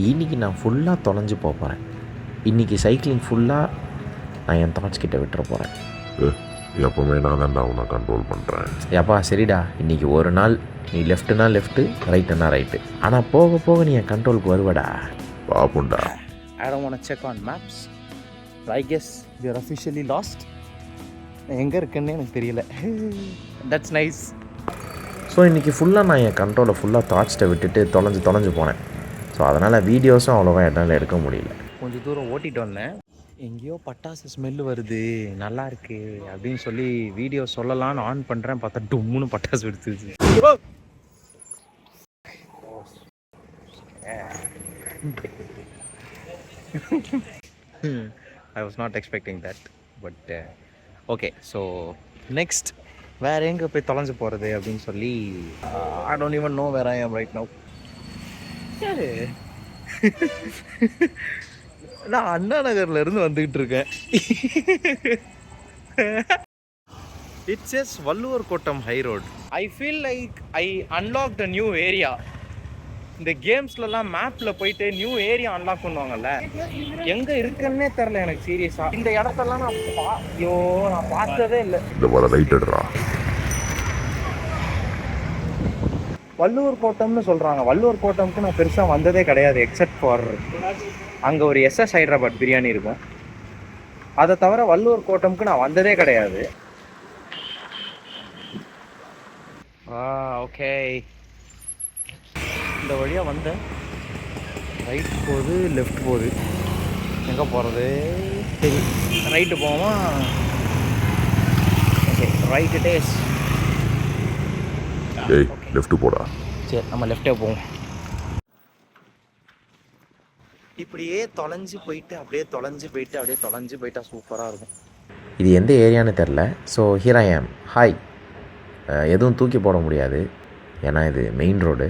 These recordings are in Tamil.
இன்றைக்கி நான் ஃபுல்லாக தொலைஞ்சு போகிறேன். இன்றைக்கி சைக்கிளிங் ஃபுல்லாக நான் என் தாட்ஸ் கிட்ட விட்டுற போகிறேன். எப்போவுமே நான் தான்டா உன்னை கண்ட்ரோல் பண்ணுறேன். ஏப்பா சரிடா, இன்றைக்கி ஒரு நாள் நீ லெஃப்ட்டுனா லெஃப்ட்டு, ரைட்டுனா ரைட்டு. ஆனால் போக போக நீ என் கண்ட்ரோலுக்கு வருவடா. பாப்புண்டா. I don't want to check on maps. I guess we are officially lost. எங்கே இருக்குன்னு எனக்கு தெரியல. That's nice. ஸோ இன்றைக்கி ஃபுல்லாக நான் என் கண்ட்ரோலை ஃபுல்லாக தாட்ஸ்ட்டை விட்டுட்டு தொலைஞ்சு போனேன். ஸோ அதனால் வீடியோஸும் அவ்வளோவா என்னால் எடுக்க முடியல. கொஞ்சம் தூரம் ஓட்டிட்டு வந்தேன். எங்கேயோ பட்டாசு ஸ்மெல்லு வருது, நல்லா இருக்கு அப்படின்னு சொல்லி வீடியோ சொல்லலான்னு ஆன் பண்ணுறேன். பார்த்தா டும்முன்னு பட்டாசு எடுத்துச்சு. I was not expecting that, but okay. So next, வேறு எங்கே போய் தொலைஞ்சு போகிறது அப்படின்னு சொல்லி I don't even know where I am right now. நான் அண்ணா நகர்ல இருந்து வந்துகிட்டு இருக்கேன். It's S Valluvar Kottam high road. I feel like I unlock the new area. இந்த கேம்ஸ்லலாம் மேப்பில் போயிட்டு நியூ ஏரியா அன்லாக் பண்ணுவாங்கல்ல, எங்கே இருக்குன்னே தெரில எனக்கு சீரியஸாக. இந்த இடத்தெல்லாம் நான் பார்த்ததே இல்லை. வள்ளுவர் கோட்டம்னு சொல்கிறாங்க. வள்ளுவர் கோட்டம்க்கு நான் பெருசாக வந்ததே கிடையாது, எக்ஸப்ட் ஃபார் அங்கே ஒரு எஸ்எஸ் ஹைதராபாத் பிரியாணி இருக்கும். அதை தவிர வள்ளுவர் கோட்டம்க்கு நான் வந்ததே கிடையாது. ஓகே, இந்த வழியாக வந்தேன். ரைட் போகுது, லெஃப்ட் போகுது, எங்கே போகிறது? சரி, ரைட்டு போவோமா? Okay, right days. லெஃப்ட் போடா. சரி, நம்ம லெஃப்டே போவோம். இப்படியே தொலைஞ்சு போயிட்டா சூப்பராக இருக்கும். இது எந்த ஏரியான்னு தெரில. ஸோ ஹியர் ஐ ஆம். ஹாய். எதுவும் தூக்கி போட முடியாது, ஏன்னா இது மெயின் ரோடு.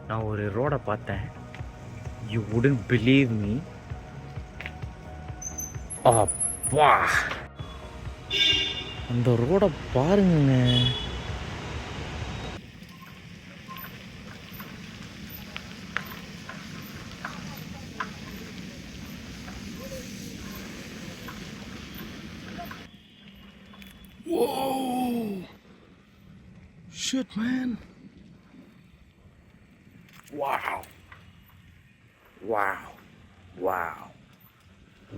நான் ஒரு ரோடை பார்த்தேன். You wouldn't believe me. அப்பா, அந்த ரோடை பாருங்க. Whoa! Shit, man. Wow. Wow. Wow.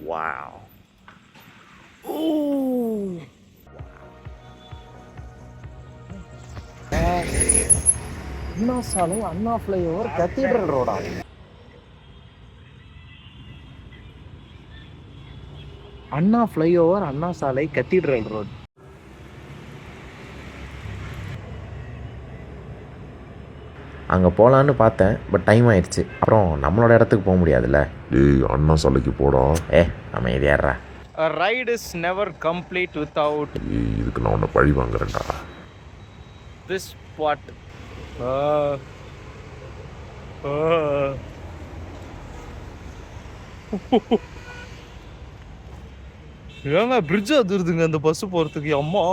Wow. Ooh. அண்ணா சாலை, அண்ணா ஃப்ளைஓவர், கத்தீட்ரல் ரோடா? அண்ணா ஃப்ளைஓவர், அண்ணா சாலை, கத்தீட்ரல் ரோடு. அங்கே போகலான்னு பார்த்தேன், பட் டைம் ஆயிடுச்சு. அப்புறம் நம்மளோட இடத்துக்கு போக முடியாதுல்ல. அண்ணா சாலைக்கு போடா. நம்ம இது ஏறா. A ride is never complete without. இதுக்கு நான் உன்னை பழி வாங்குறேன்டா. This spot. ஏங்க பிரிட்ஜ் அதுருதுங்க அந்த பஸ் போகிறதுக்கு. அம்மா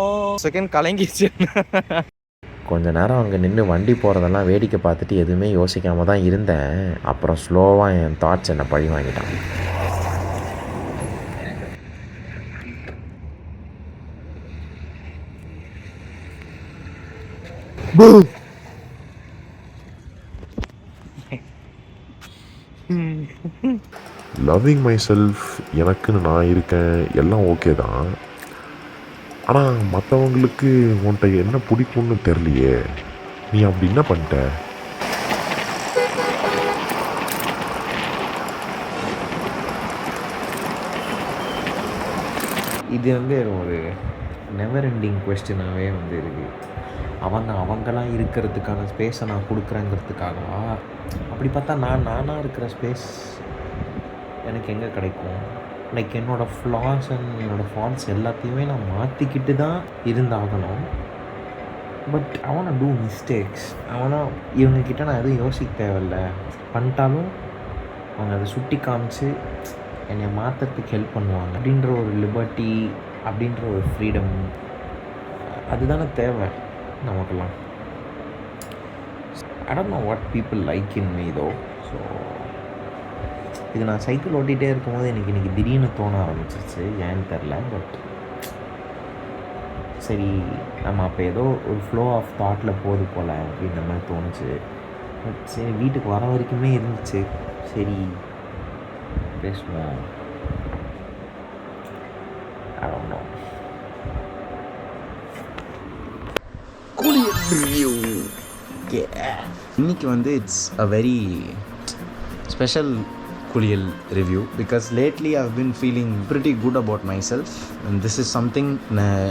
செகண்ட் கலங்கிச்சு. கொஞ்ச நேரம் அங்கே நின்று வண்டி போகிறதெல்லாம் வேடிக்கை பார்த்துட்டு எதுவுமே யோசிக்காமல் தான் இருந்தேன். அப்புறம் ஸ்லோவாக என் தாட்ஸ் என்னை பழி வாங்கிட்டான். லவ்விங் மை செல்ஃப், எனக்குன்னு நான் இருக்கேன், எல்லாம் ஓகே தான். ஆனால் மற்றவங்களுக்கு உன்கிட்ட என்ன பிடிக்கும்னு தெரியலையே, நீ அப்படி என்ன பண்ணிட்ட? இது ஒரு நெவர் எண்டிங் கொஸ்டினாகவே இருக்குது. அவங்களாம் இருக்கிறதுக்கான ஸ்பேஸை நான் கொடுக்குறேங்கிறதுக்காகவா? அப்படி பார்த்தா நானாக இருக்கிற ஸ்பேஸ் எனக்கு எங்கே கிடைக்கும்? லைக் என்னோடய ஃப்ளாஸ் அண்ட் என்னோடய ஃபால்ஸ் எல்லாத்தையுமே நான் மாற்றிக்கிட்டு தான் இருந்தாகணும். But I wanna do mistakes. இவங்கக்கிட்ட நான் எதுவும் யோசிக்க தேவையில்ல. பண்ணிட்டாலும் அவங்க அதை சுட்டி காமிச்சு என்னை மாற்றுறதுக்கு ஹெல்ப் பண்ணுவாங்க அப்படின்ற ஒரு லிபர்ட்டி, அப்படின்ற ஒரு ஃப்ரீடம், அதுதானே தேவை நமக்கெல்லாம். I don't know what people like in me though. So இது நான் சைக்கிள் ஓட்டிகிட்டே இருக்கும்போது எனக்கு இன்றைக்கி திடீர்னு தோண ஆரம்பிச்சிருச்சு, ஏன்னு தெரில. பட் சரி, நம்ம அப்போ ஏதோ ஒரு ஃப்ளோ ஆஃப் தாட்டில் போகுது போல் அப்படின்ற மாதிரி தோணுச்சு. பட் சரி, வீட்டுக்கு வர வரைக்குமே இருந்துச்சு, சரி பேசுவோம். I don't know. இன்னைக்கு வந்து இட்ஸ் அ வெரி ஸ்பெஷல் குளியல் review because lately I have been feeling pretty good about myself and this is something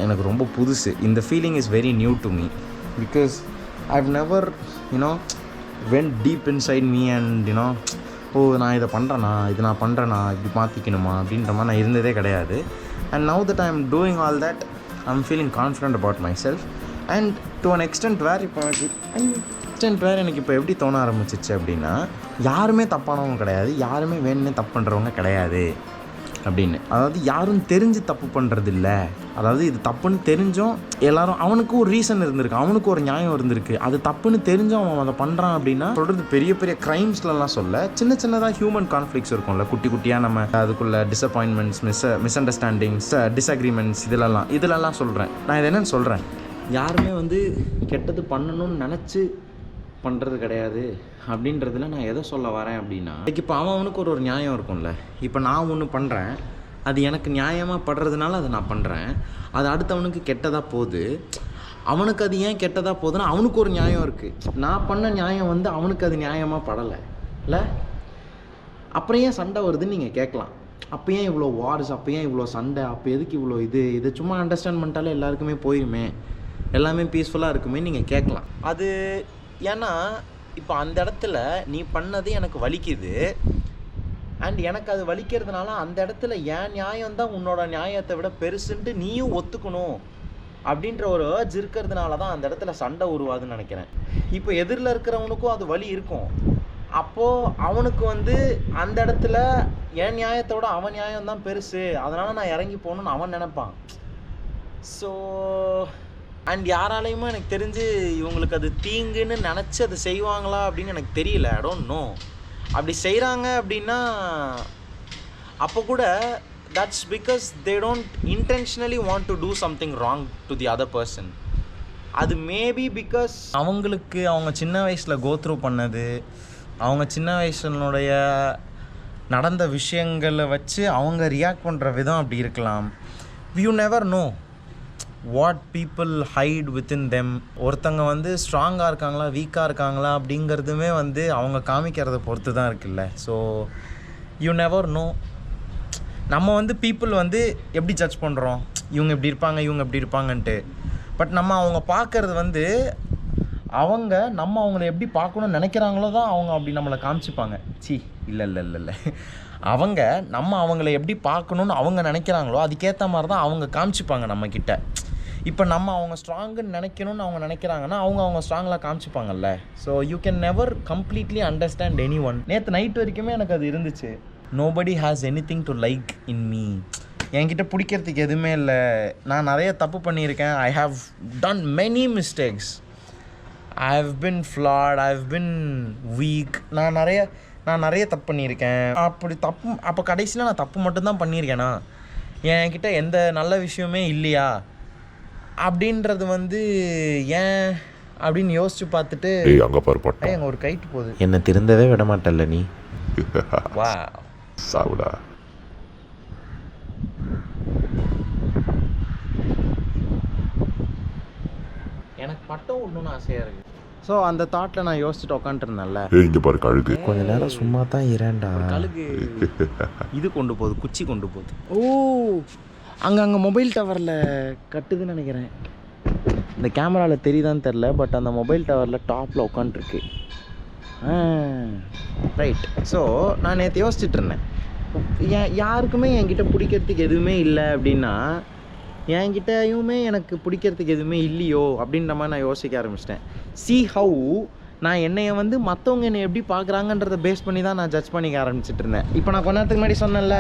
எனக்கு ரொம்ப புதுசு. இந்த feeling is very new to me because I've never went deep inside me and நான் இதை பண்ணுறேனா, இது நான் பண்ணுறேனா, இப்படி மாற்றிக்கணுமா அப்படின்ற மாதிரி நான் இருந்ததே கிடையாது. And now that I am doing all that I am feeling confident about myself. And to an extent வேறு எனக்கு இப்போ எப்படி தோண ஆரம்பிச்சிச்சு அப்படின்னா, யாருமே தப்பானவங்க கிடையாது, யாருமே வேணும்னே தப்பு பண்ணுறவங்க கிடையாது அப்படின்னு. அதாவது யாரும் தெரிஞ்சு தப்பு பண்ணுறது இல்லை. அதாவது இது தப்புன்னு தெரிஞ்சும் எல்லாரும், அவனுக்கு ஒரு ரீசன் இருந்திருக்கு, அவனுக்கு ஒரு நியாயம் இருந்திருக்கு. அது தப்புன்னு தெரிஞ்சும் அவன் அதை பண்ணுறான் அப்படின்னா சொல்கிறது பெரிய பெரிய க்ரைம்ஸ்லாம் சொல்ல, சின்ன சின்னதாக ஹியூமன் கான்ஃப்ளிக்ஸ் இருக்கும்ல, குட்டி குட்டியாக நம்ம அதுக்குள்ளே டிசப்பாயின்மெண்ட்ஸ், மிஸ் அண்டர்ஸ்டாண்டிங்ஸ், டிஸ்அக்ரிமெண்ட்ஸ், இதிலெல்லாம் சொல்கிறேன். நான் இதை என்னென்னு சொல்கிறேன், யாருமே வந்து கெட்டது பண்ணணும்னு நினச்சி பண்ணுறது கிடையாது அப்படின்றதுல நான் எதை சொல்ல வரேன் அப்படின்னா, இப்போ அவனுக்கு ஒரு நியாயம் இருக்கும்ல. இப்போ நான் ஒன்று பண்ணுறேன், அது எனக்கு நியாயமாக படுறதுனால அதை நான் பண்ணுறேன். அது அடுத்தவனுக்கு கெட்டதாக போகுது, அவனுக்கு அது ஏன் கெட்டதாக போகுதுன்னா அவனுக்கு ஒரு நியாயம் இருக்குது. நான் பண்ண நியாயம் வந்து அவனுக்கு அது நியாயமாக படலை இல்லை. அப்புறம் ஏன் சண்டை வருதுன்னு நீங்கள் கேட்கலாம். அப்போ ஏன் இவ்வளோ வார்ஸ், அப்போ ஏன் இவ்வளோ சண்டை, அப்போ எதுக்கு இவ்வளோ இதை சும்மா அண்டர்ஸ்டாண்ட் பண்ணிட்டாலே எல்லாருக்குமே போயிருமே, எல்லாமே பீஸ்ஃபுல்லாக இருக்குமே நீங்கள் கேட்கலாம். அது ஏன்னா இப்போ அந்த இடத்துல நீ பண்ணது எனக்கு வலிக்குது, அண்ட் எனக்கு அது வலிக்கிறதுனால அந்த இடத்துல என் நியாயம்தான் உன்னோட நியாயத்தை விட பெருசுன்ட்டு நீயும் ஒத்துக்கணும் அப்படின்ற ஒரு ஏர்ஜ் இருக்கிறதுனால தான் அந்த இடத்துல சண்டை உருவாதுன்னு நினைக்கிறேன். இப்போ எதிரில் இருக்கிறவனுக்கும் அது வலி இருக்கும். அப்போது அவனுக்கு வந்து அந்த இடத்துல என் நியாயத்தோட அவன் நியாயம்தான் பெருசு, அதனால் நான் இறங்கி போகணுன்னு அவன் நினைப்பான். ஸோ அண்ட் யாராலையுமே எனக்கு தெரிஞ்சு இவங்களுக்கு அது தீங்குன்னு நினச்சி அது செய்வாங்களா அப்படின்னு எனக்கு தெரியல. I don't know. அப்படி செய்கிறாங்க அப்படின்னா அப்போ கூட that's because they don't intentionally want to do something wrong to the other person. அது மேபி பிகாஸ் அவங்களுக்கு அவங்க சின்ன வயசில் கோத்ரூ பண்ணது, அவங்க சின்ன வயசுனுடைய நடந்த விஷயங்களை வச்சு அவங்க ரியாக்ட் பண்ணுற விதம் அப்படி இருக்கலாம். You never know what people hide within them. ஒருத்தங்க வந்து ஸ்ட்ராங்காக இருக்காங்களா வீக்காக இருக்காங்களா அப்படிங்கிறதுமே வந்து அவங்க காமிக்கிறத பொறுத்து தான் இருக்குல்ல. So you never no. நம்ம வந்து பீப்புள் வந்து எப்படி ஜட்ஜ் பண்ணுறோம், இவங்க இப்படி இருப்பாங்க இவங்க இப்படி இருப்பாங்கன்ட்டு. பட் நம்ம அவங்க பார்க்குறது வந்து நம்ம அவங்கள எப்படி பார்க்கணும்னு நினைக்கிறாங்களோ தான் அவங்க அப்படி நம்மளை காமிச்சிப்பாங்க. இல்லை நம்ம அவங்கள எப்படி பார்க்கணுன்னு அவங்க நினைக்கிறாங்களோ அதுக்கேற்ற மாதிரி தான் அவங்க காமிச்சிப்பாங்க நம்மக்கிட்ட. இப்போ நம்ம அவங்க ஸ்ட்ராங்குன்னு நினைக்கணும்னு அவங்க நினைக்கிறாங்கன்னா அவங்க ஸ்ட்ராங்காக காமிச்சிப்பாங்கல்ல. So you can never completely understand any one. நேற்று நைட் வரைக்குமே எனக்கு அது இருந்துச்சு. Nobody has anything to like in me. என்கிட்ட பிடிக்கிறதுக்கு எதுவுமே இல்லை. நான் நிறைய தப்பு பண்ணியிருக்கேன். I have done many mistakes. I have been flat, I have been weak. நான் நிறைய தப்பு பண்ணியிருக்கேன். அப்போ கடைசியில் நான் தப்பு மட்டும்தான் பண்ணியிருக்கேனா, என்கிட்ட எந்த நல்ல விஷயமே இல்லையா அப்படின்றது வந்து ஏன் அப்படின்னு யோசிச்சு பார்த்துட்டு அங்கே பாரு எங்க ஒரு கைட்டு போகுது. என்னை திருந்தவே விட மாட்டல்ல நீ. வா சாவுடா. எனக்கு பட்டம் விடணும்னு ஆசையாக இருக்குது. ஸோ அந்த தாட்டில் நான் யோசிச்சுட்டு உட்காந்துருந்தேன்ல. இங்கே பாரு கழுகு. கொஞ்ச நேரம் சும்மா தான் இரேண்டா. கழுகு இது கொண்டு போகுது, குச்சி கொண்டு போகுது. ஓ, அங்கே மொபைல் டவரில் கட்டுதுன்னு நினைக்கிறேன். இந்த கேமராவில் தெரியுதான்னு தெரில, பட் அந்த மொபைல் டவரில் டாப்பில் உட்காந்துருக்கு. ரைட். ஸோ நான் நேற்று யோசிச்சுட்டு இருந்தேன், யாருக்குமே என்கிட்ட பிடிக்கிறதுக்கு எதுவுமே இல்லை அப்படின்னா என்கிட்டயுமே எனக்கு பிடிக்கிறதுக்கு எதுவுமே இல்லையோ அப்படின்ற மாதிரி நான் யோசிக்க ஆரம்பிச்சிட்டேன். see how நான் என்னைய வந்து மற்றவங்க என்னை எப்படி பார்க்குறாங்கன்றதை பேஸ் பண்ணி தான் நான் ஜட்ஜ் பண்ணிக்க ஆரம்பிச்சிட்டு இருந்தேன். இப்போ நான் கொஞ்ச நேரத்துக்கு முன்னாடி சொன்னேன்ல,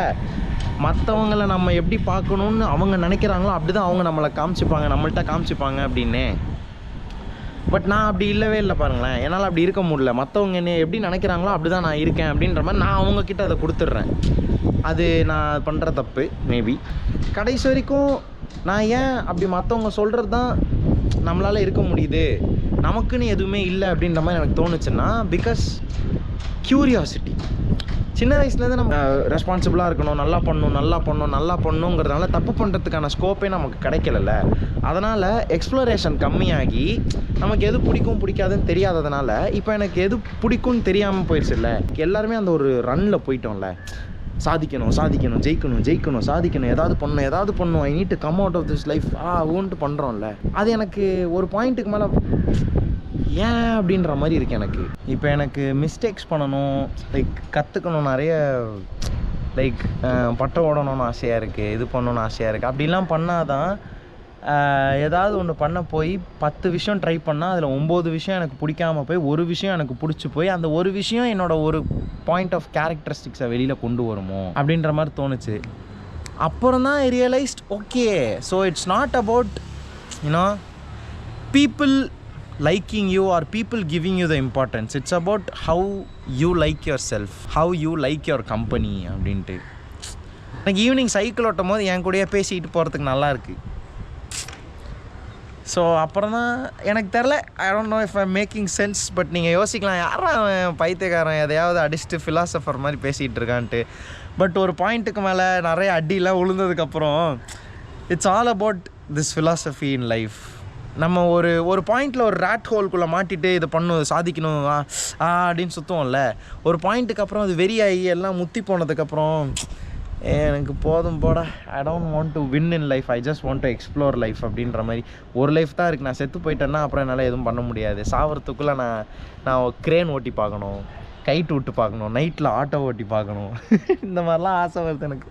மற்றவங்களை நம்ம எப்படி பார்க்கணுன்னு அவங்க நினைக்கிறாங்களோ அப்படி தான் அவங்க நம்மளை காமிச்சிப்பாங்க, நம்மள்கிட்ட காமிச்சிப்பாங்க அப்படின்னு. பட் நான் அப்படி இல்லவே இல்லை பாருங்களேன். என்னால் அப்படி இருக்க முடியல. மற்றவங்க என்னை எப்படி நினைக்கிறாங்களோ அப்படி தான் நான் இருக்கேன் அப்படின்ற மாதிரி நான் அவங்கக்கிட்ட அதை கொடுத்துட்றேன். அது நான் பண்ணுற தப்பு மேபி. கடைசி வரைக்கும் நான் ஏன் அப்படி மற்றவங்க சொல்கிறது தான் நம்மளால் இருக்க முடியுது, நமக்குன்னு எதுவுமே இல்லை அப்படின்ற மாதிரி எனக்கு தோணுச்சுன்னா, பிகாஸ் க்யூரியாசிட்டி. சின்ன வயசுலேருந்து நம்ம ரெஸ்பான்சிபிளாக இருக்கணும், நல்லா பண்ணணுங்கிறதுனால தப்பு பண்ணுறதுக்கான ஸ்கோப்பே நமக்கு கிடைக்கல. அதனால் எக்ஸ்ப்ளோரேஷன் கம்மியாகி நமக்கு எது பிடிக்கும் பிடிக்காதுன்னு தெரியாததுனால இப்போ எனக்கு எது பிடிக்கும்னு தெரியாமல் போயிடுச்சு. இல்லை, எல்லாருமே அந்த ஒரு ரன்னில் போயிட்டோம்ல. சாதிக்கணும், ஜெயிக்கணும், சாதிக்கணும், ஏதாவது பண்ணணும், I need to come out of this life ஓன்ட்டு பண்ணுறோம்ல. அது எனக்கு ஒரு பாயிண்ட்டுக்கு மேலே ஏன் அப்படின்ற மாதிரி இருக்குது எனக்கு. இப்போ எனக்கு மிஸ்டேக்ஸ் பண்ணணும், லைக் கற்றுக்கணும், நிறைய லைக் பட்டம் ஓடணும்னு ஆசையாக இருக்குது, இது பண்ணணும்னு ஆசையாக இருக்குது. அப்படிலாம் பண்ணால் தான் ஏதாவது ஒன்று பண்ண போய் 10 விஷயம் ட்ரை பண்ணால் அதில் 9 விஷயம் எனக்கு பிடிக்காமல் போய் ஒரு விஷயம் எனக்கு பிடிச்சி போய் அந்த ஒரு விஷயம் என்னோடய ஒரு பாயிண்ட் ஆஃப் கேரக்டரிஸ்டிக்ஸை வெளியில் கொண்டு வருமோ அப்படின்ற மாதிரி தோணுச்சு. அப்புறம் தான் I realised, okay, so it's not about you know people liking you or people giving you the importance. It's about how you like yourself, how you like your company அப்படின்ட்டு. எனக்கு ஈவினிங் சைக்கிள் ஓட்டும் போது என் கூடயே பேசிக்கிட்டு போகிறதுக்கு நல்லா இருக்குது. ஸோ அப்புறம் தான் எனக்கு தெரில, I don't know if I making sense. But நீங்கள் யோசிக்கலாம், யாரும் பைத்தியக்காரன் எதையாவது அடிச்சுட்டு ஃபிலாசபர் மாதிரி பேசிகிட்டு இருக்கான்ட்டு. பட் ஒரு பாயிண்ட்டுக்கு மேலே நிறைய அடியெலாம் விழுந்ததுக்கப்புறம் it's all about this philosophy in life. நம்ம ஒரு பாயிண்டில் ஒரு ரேட் ஹோல்குள்ளே மாட்டிட்டு இதை சாதிக்கணும் அப்படின்னு சுற்றுவோம்ல. ஒரு பாயிண்ட்டுக்கு அப்புறம் அது வெறியாகி எல்லாம் முத்தி போனதுக்கப்புறம் எனக்கு போதும் போட, I don't want to win in life, I just want to explore life அப்படின்ற மாதிரி. ஒரு லைஃப் தான் இருக்குது, நான் செத்து போயிட்டேன்னா அப்புறம் என்னால் எதுவும் பண்ண முடியாது. சாவறதுக்குள்ளே நான் கிரேன் ஓட்டி பார்க்கணும், கைட்டு விட்டு பார்க்கணும், நைட்டில் ஆட்டோ ஓட்டி பார்க்கணும், இந்த மாதிரிலாம் ஆசை வருது எனக்கு.